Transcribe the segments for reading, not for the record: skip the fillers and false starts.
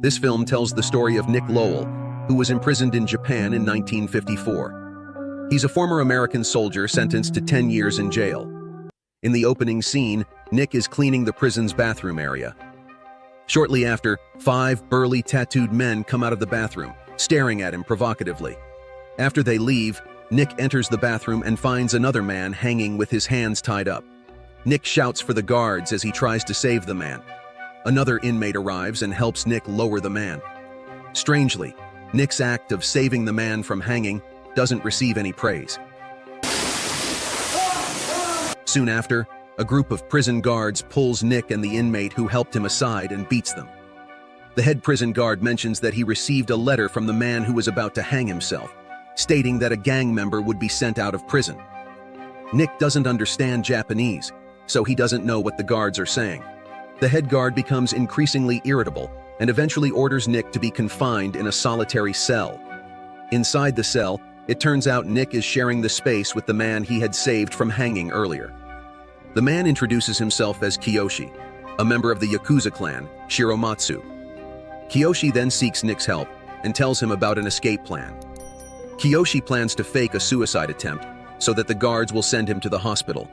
This film tells the story of Nick Lowell, who was imprisoned in Japan in 1954. He's a former American soldier sentenced to 10 years in jail. In the opening scene, Nick is cleaning the prison's bathroom area. Shortly after, 5 burly tattooed men come out of the bathroom, staring at him provocatively. After they leave, Nick enters the bathroom and finds another man hanging with his hands tied up. Nick shouts for the guards as he tries to save the man. Another inmate arrives and helps Nick lower the man. Strangely, Nick's act of saving the man from hanging doesn't receive any praise. Soon after, a group of prison guards pulls Nick and the inmate who helped him aside and beats them. The head prison guard mentions that he received a letter from the man who was about to hang himself, stating that a gang member would be sent out of prison. Nick doesn't understand Japanese, so he doesn't know what the guards are saying. The head guard becomes increasingly irritable and eventually orders Nick to be confined in a solitary cell. Inside the cell, it turns out Nick is sharing the space with the man he had saved from hanging earlier. The man introduces himself as Kiyoshi, a member of the Yakuza clan, Shiromatsu. Kiyoshi then seeks Nick's help and tells him about an escape plan. Kiyoshi plans to fake a suicide attempt so that the guards will send him to the hospital.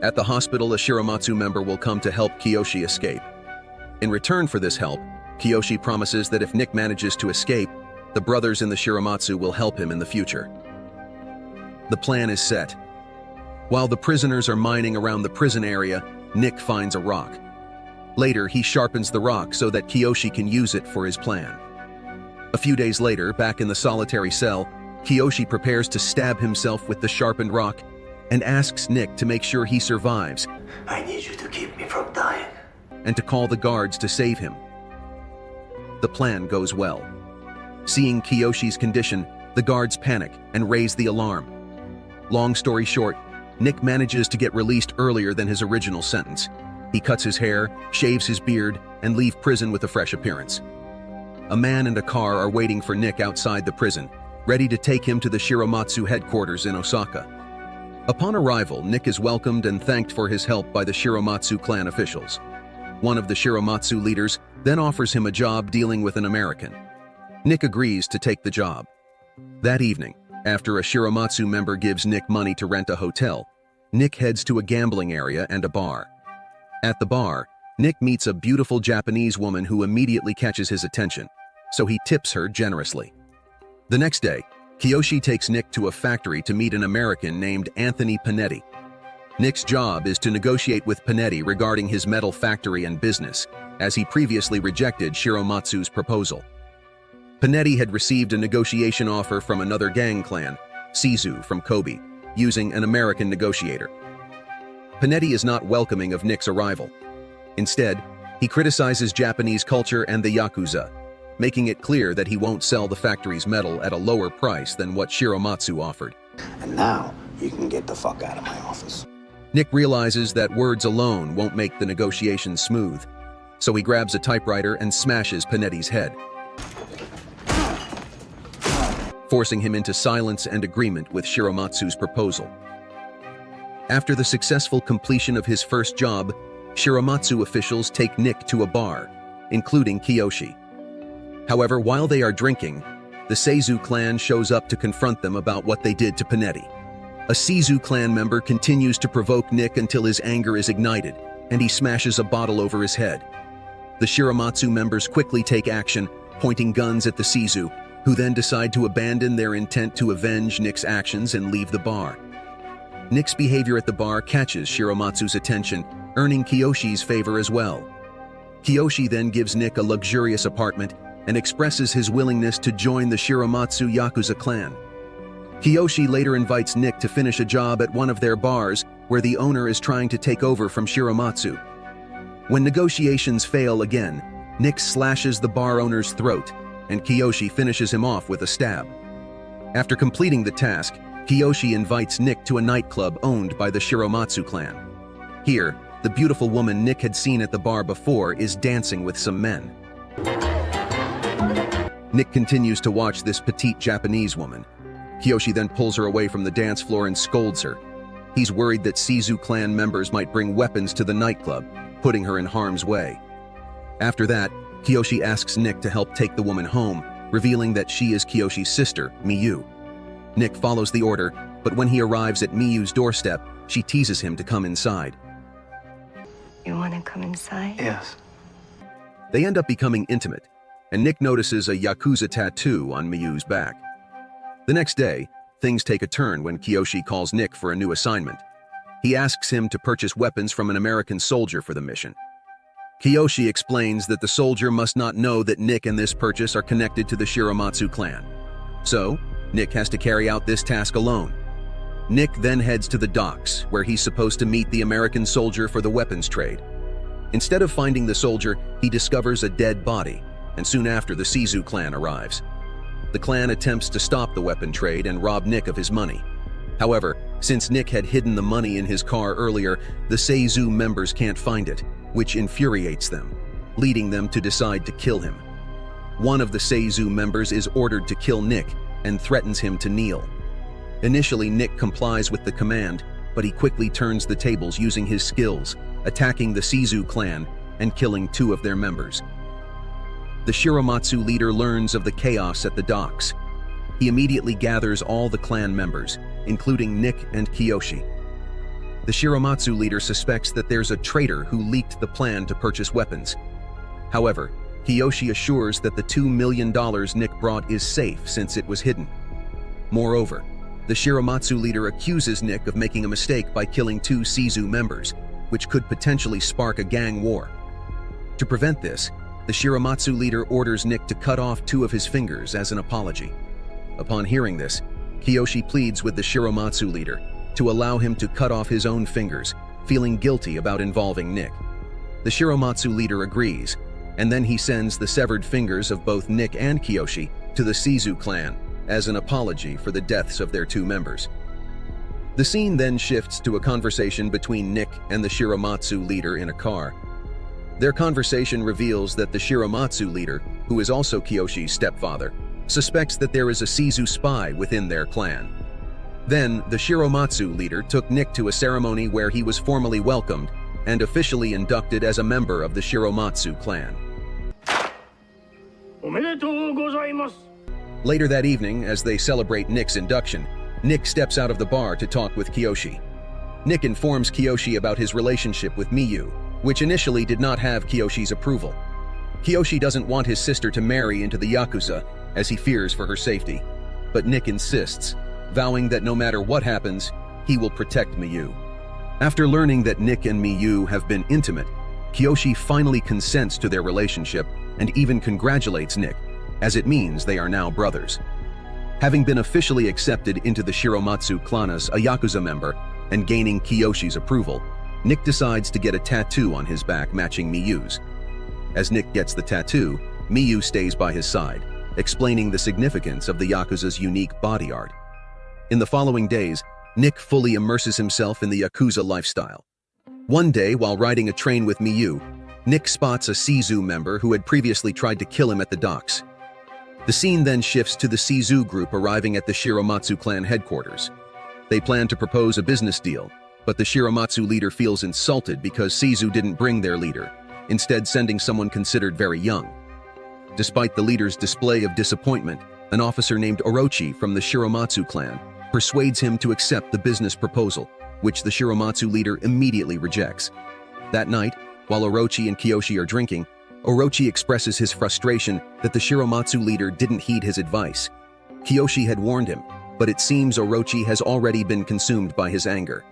At the hospital, a Shiromatsu member will come to help Kiyoshi escape. In return for this help, Kiyoshi promises that if Nick manages to escape, the brothers in the Shiromatsu will help him in the future. The plan is set. While the prisoners are mining around the prison area, Nick finds a rock. Later, he sharpens the rock so that Kiyoshi can use it for his plan. A few days later, back in the solitary cell, Kiyoshi prepares to stab himself with the sharpened rock and asks Nick to make sure he survives. I need you to keep me from dying. And to call the guards to save him. The plan goes well. Seeing Kiyoshi's condition, the guards panic and raise the alarm. Long story short, Nick manages to get released earlier than his original sentence. He cuts his hair, shaves his beard, and leaves prison with a fresh appearance. A man and a car are waiting for Nick outside the prison, ready to take him to the Shiromatsu headquarters in Osaka. Upon arrival, Nick is welcomed and thanked for his help by the Shiromatsu clan officials. One of the Shiromatsu leaders then offers him a job dealing with an American. Nick agrees to take the job. That evening, after a Shiromatsu member gives Nick money to rent a hotel, Nick heads to a gambling area and a bar. At the bar, Nick meets a beautiful Japanese woman who immediately catches his attention, so he tips her generously. The next day, Kiyoshi takes Nick to a factory to meet an American named Anthony Panetti. Nick's job is to negotiate with Panetti regarding his metal factory and business, as he previously rejected Shiromatsu's proposal. Panetti had received a negotiation offer from another gang clan, Shizu from Kobe, using an American negotiator. Panetti is not welcoming of Nick's arrival. Instead, he criticizes Japanese culture and the Yakuza, making it clear that he won't sell the factory's metal at a lower price than what Shiromatsu offered. And now, you can get the fuck out of my office. Nick realizes that words alone won't make the negotiations smooth, so he grabs a typewriter and smashes Panetti's head, forcing him into silence and agreement with Shiromatsu's proposal. After the successful completion of his first job, Shiromatsu officials take Nick to a bar, including Kiyoshi. However, while they are drinking, the Seizu clan shows up to confront them about what they did to Panetti. A Shizu clan member continues to provoke Nick until his anger is ignited, and he smashes a bottle over his head. The Shiromatsu members quickly take action, pointing guns at the Shizu, who then decide to abandon their intent to avenge Nick's actions and leave the bar. Nick's behavior at the bar catches Shiromatsu's attention, earning Kiyoshi's favor as well. Kiyoshi then gives Nick a luxurious apartment and expresses his willingness to join the Shiromatsu Yakuza clan. Kiyoshi later invites Nick to finish a job at one of their bars where the owner is trying to take over from Shiromatsu. When negotiations fail again, Nick slashes the bar owner's throat, and Kiyoshi finishes him off with a stab. After completing the task, Kiyoshi invites Nick to a nightclub owned by the Shiromatsu clan. Here, the beautiful woman Nick had seen at the bar before is dancing with some men. Nick continues to watch this petite Japanese woman. Kiyoshi then pulls her away from the dance floor and scolds her. He's worried that Shizu clan members might bring weapons to the nightclub, putting her in harm's way. After that, Kiyoshi asks Nick to help take the woman home, revealing that she is Kiyoshi's sister, Miyu. Nick follows the order, but when he arrives at Miyu's doorstep, she teases him to come inside. You want to come inside? Yes. They end up becoming intimate, and Nick notices a Yakuza tattoo on Miyu's back. The next day, things take a turn when Kiyoshi calls Nick for a new assignment. He asks him to purchase weapons from an American soldier for the mission. Kiyoshi explains that the soldier must not know that Nick and this purchase are connected to the Shiromatsu clan. So, Nick has to carry out this task alone. Nick then heads to the docks, where he's supposed to meet the American soldier for the weapons trade. Instead of finding the soldier, he discovers a dead body, and soon after the Seizu clan arrives. The clan attempts to stop the weapon trade and rob Nick of his money. However, since Nick had hidden the money in his car earlier, the Seizu members can't find it, which infuriates them, leading them to decide to kill him. One of the Seizu members is ordered to kill Nick and threatens him to kneel. Initially, Nick complies with the command, but he quickly turns the tables using his skills, attacking the Seizu clan and killing 2 of their members. The Shiromatsu leader learns of the chaos at the docks. He immediately gathers all the clan members, including Nick and Kiyoshi. The Shiromatsu leader suspects that there's a traitor who leaked the plan to purchase weapons. However, Kiyoshi assures that the $2 million Nick brought is safe since it was hidden. Moreover, the Shiromatsu leader accuses Nick of making a mistake by killing 2 Seizu members, which could potentially spark a gang war. To prevent this, the Shiromatsu leader orders Nick to cut off 2 of his fingers as an apology. Upon hearing this, Kiyoshi pleads with the Shiromatsu leader to allow him to cut off his own fingers, feeling guilty about involving Nick. The Shiromatsu leader agrees, and then he sends the severed fingers of both Nick and Kiyoshi to the Seizu clan as an apology for the deaths of their 2 members. The scene then shifts to a conversation between Nick and the Shiromatsu leader in a car. Their conversation reveals that the Shiromatsu leader, who is also Kiyoshi's stepfather, suspects that there is a Seizu spy within their clan. Then, the Shiromatsu leader took Nick to a ceremony where he was formally welcomed and officially inducted as a member of the Shiromatsu clan. Later that evening, as they celebrate Nick's induction, Nick steps out of the bar to talk with Kiyoshi. Nick informs Kiyoshi about his relationship with Miyu, which initially did not have Kiyoshi's approval. Kiyoshi doesn't want his sister to marry into the Yakuza, as he fears for her safety. But Nick insists, vowing that no matter what happens, he will protect Miyu. After learning that Nick and Miyu have been intimate, Kiyoshi finally consents to their relationship and even congratulates Nick, as it means they are now brothers. Having been officially accepted into the Shiromatsu clan as a Yakuza member and gaining Kiyoshi's approval, Nick decides to get a tattoo on his back matching Miyu's. As Nick gets the tattoo, Miyu stays by his side, explaining the significance of the Yakuza's unique body art. In the following days, Nick fully immerses himself in the Yakuza lifestyle. One day, while riding a train with Miyu, Nick spots a Seizu member who had previously tried to kill him at the docks. The scene then shifts to the Seizu group arriving at the Shiromatsu clan headquarters. They plan to propose a business deal, but the Shiromatsu leader feels insulted because Seizu didn't bring their leader, instead sending someone considered very young. Despite the leader's display of disappointment, an officer named Orochi from the Shiromatsu clan persuades him to accept the business proposal, which the Shiromatsu leader immediately rejects. That night, while Orochi and Kiyoshi are drinking, Orochi expresses his frustration that the Shiromatsu leader didn't heed his advice. Kiyoshi had warned him, but it seems Orochi has already been consumed by his anger.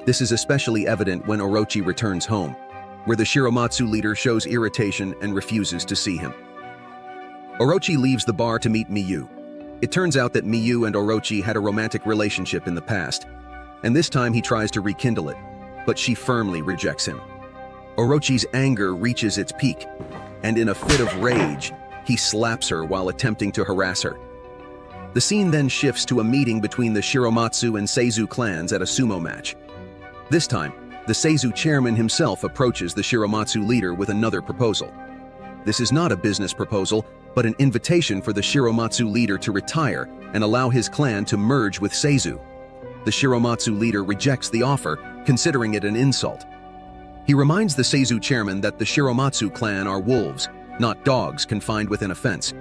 This is especially evident when Orochi returns home, where the Shiromatsu leader shows irritation and refuses to see him. Orochi leaves the bar to meet Miyu. It turns out that Miyu and Orochi had a romantic relationship in the past, and this time he tries to rekindle it, but she firmly rejects him. Orochi's anger reaches its peak, and in a fit of rage, he slaps her while attempting to harass her. The scene then shifts to a meeting between the Shiromatsu and Seizu clans at a sumo match. This time, the Seizu chairman himself approaches the Shiromatsu leader with another proposal. This is not a business proposal, but an invitation for the Shiromatsu leader to retire and allow his clan to merge with Seizu. The Shiromatsu leader rejects the offer, considering it an insult. He reminds the Seizu chairman that the Shiromatsu clan are wolves, not dogs confined within a fence.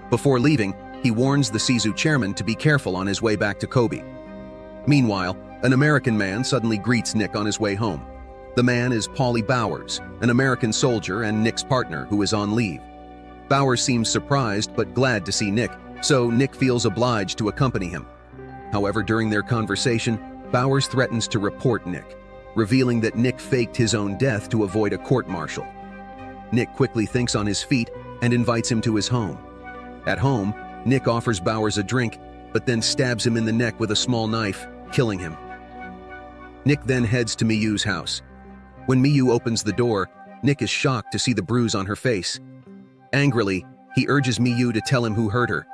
Before leaving, he warns the Seizu chairman to be careful on his way back to Kobe. Meanwhile, an American man suddenly greets Nick on his way home. The man is Paulie Bowers, an American soldier and Nick's partner who is on leave. Bowers seems surprised but glad to see Nick, so Nick feels obliged to accompany him. However, during their conversation, Bowers threatens to report Nick, revealing that Nick faked his own death to avoid a court-martial. Nick quickly thinks on his feet and invites him to his home. At home, Nick offers Bowers a drink, but then stabs him in the neck with a small knife, killing him. Nick then heads to Miyu's house. When Miyu opens the door, Nick is shocked to see the bruise on her face. Angrily, he urges Miyu to tell him who hurt her.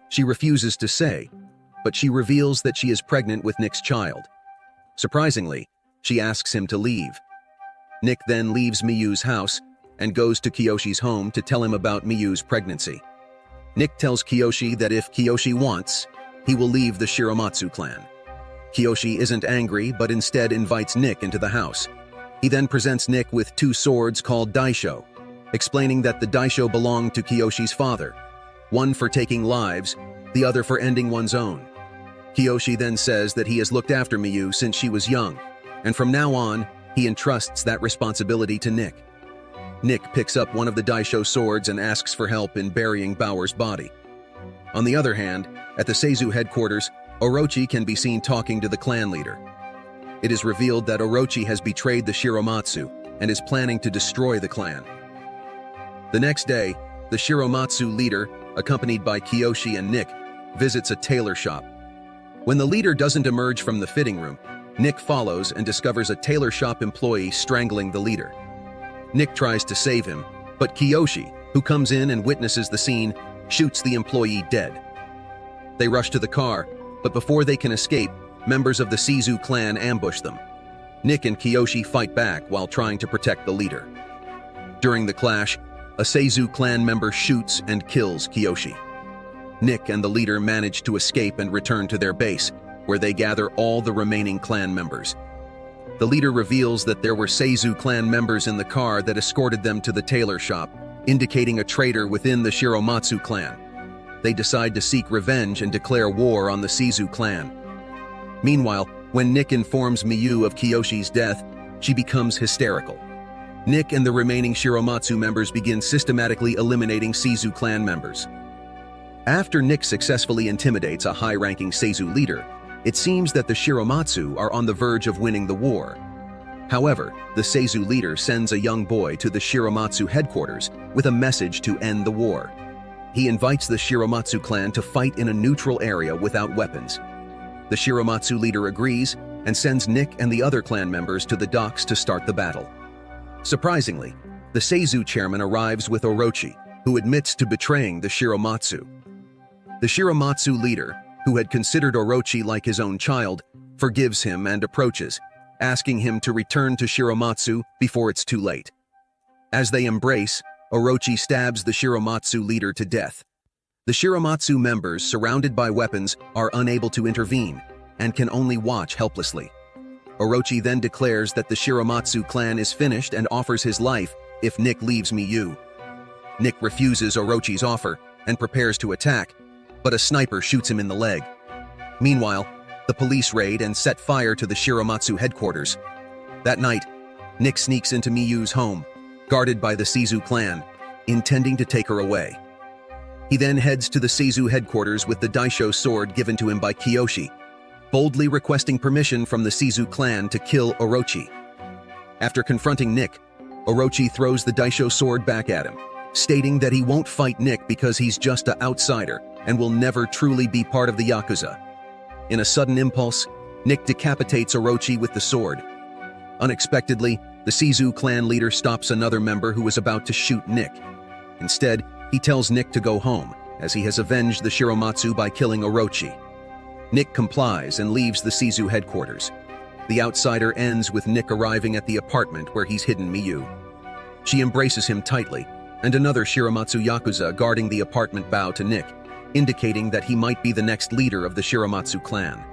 She refuses to say, but she reveals that she is pregnant with Nick's child. Surprisingly, she asks him to leave. Nick then leaves Miyu's house and goes to Kiyoshi's home to tell him about Miyu's pregnancy. Nick tells Kiyoshi that if Kiyoshi wants, he will leave the Shiromatsu clan. Kiyoshi isn't angry, but instead invites Nick into the house. He then presents Nick with 2 swords called daisho, explaining that the daisho belonged to Kiyoshi's father, one for taking lives, the other for ending one's own. Kiyoshi then says that he has looked after Miyu since she was young, and from now on, he entrusts that responsibility to Nick. Nick picks up one of the daisho swords and asks for help in burying Bowers' body. On the other hand, at the Seizu headquarters, Orochi can be seen talking to the clan leader. It is revealed that Orochi has betrayed the Shiromatsu and is planning to destroy the clan. The next day, the Shiromatsu leader, accompanied by Kiyoshi and Nick, visits a tailor shop. When the leader doesn't emerge from the fitting room, Nick follows and discovers a tailor shop employee strangling the leader. Nick tries to save him, but Kiyoshi, who comes in and witnesses the scene, shoots the employee dead. They rush to the car, but before they can escape, members of the Seizu clan ambush them. Nick and Kiyoshi fight back while trying to protect the leader. During the clash, a Seizu clan member shoots and kills Kiyoshi. Nick and the leader manage to escape and return to their base, where they gather all the remaining clan members. The leader reveals that there were Seizu clan members in the car that escorted them to the tailor shop, indicating a traitor within the Shiromatsu clan. They decide to seek revenge and declare war on the Seizu clan. Meanwhile, when Nick informs Miyu of Kiyoshi's death, she becomes hysterical. Nick and the remaining Shiromatsu members begin systematically eliminating Seizu clan members. After Nick successfully intimidates a high-ranking Seizu leader, it seems that the Shiromatsu are on the verge of winning the war. However, the Seizu leader sends a young boy to the Shiromatsu headquarters with a message to end the war. He invites the Shiromatsu clan to fight in a neutral area without weapons. The Shiromatsu leader agrees and sends Nick and the other clan members to the docks to start the battle. Surprisingly, the Seizu chairman arrives with Orochi, who admits to betraying the Shiromatsu. The Shiromatsu leader, who had considered Orochi like his own child, forgives him and approaches, asking him to return to Shiromatsu before it's too late. As they embrace, Orochi stabs the Shiromatsu leader to death. The Shiromatsu members, surrounded by weapons, are unable to intervene and can only watch helplessly. Orochi then declares that the Shiromatsu clan is finished and offers his life if Nick leaves Miyu. Nick refuses Orochi's offer and prepares to attack, but a sniper shoots him in the leg. Meanwhile, the police raid and set fire to the Shiromatsu headquarters. That night, Nick sneaks into Miyu's home, guarded by the Seizu clan, intending to take her away. He then heads to the Seizu headquarters with the daisho sword given to him by Kiyoshi, boldly requesting permission from the Seizu clan to kill Orochi. After confronting Nick, Orochi throws the daisho sword back at him, stating that he won't fight Nick because he's just an outsider and will never truly be part of the Yakuza. In a sudden impulse, Nick decapitates Orochi with the sword. Unexpectedly, the Seizu clan leader stops another member who was about to shoot Nick. Instead, he tells Nick to go home, as he has avenged the Shiromatsu by killing Orochi. Nick complies and leaves the Seizu headquarters. The outsider ends with Nick arriving at the apartment where he's hidden Miyu. She embraces him tightly, and another Shiromatsu Yakuza guarding the apartment bow to Nick, indicating that he might be the next leader of the Shiromatsu clan.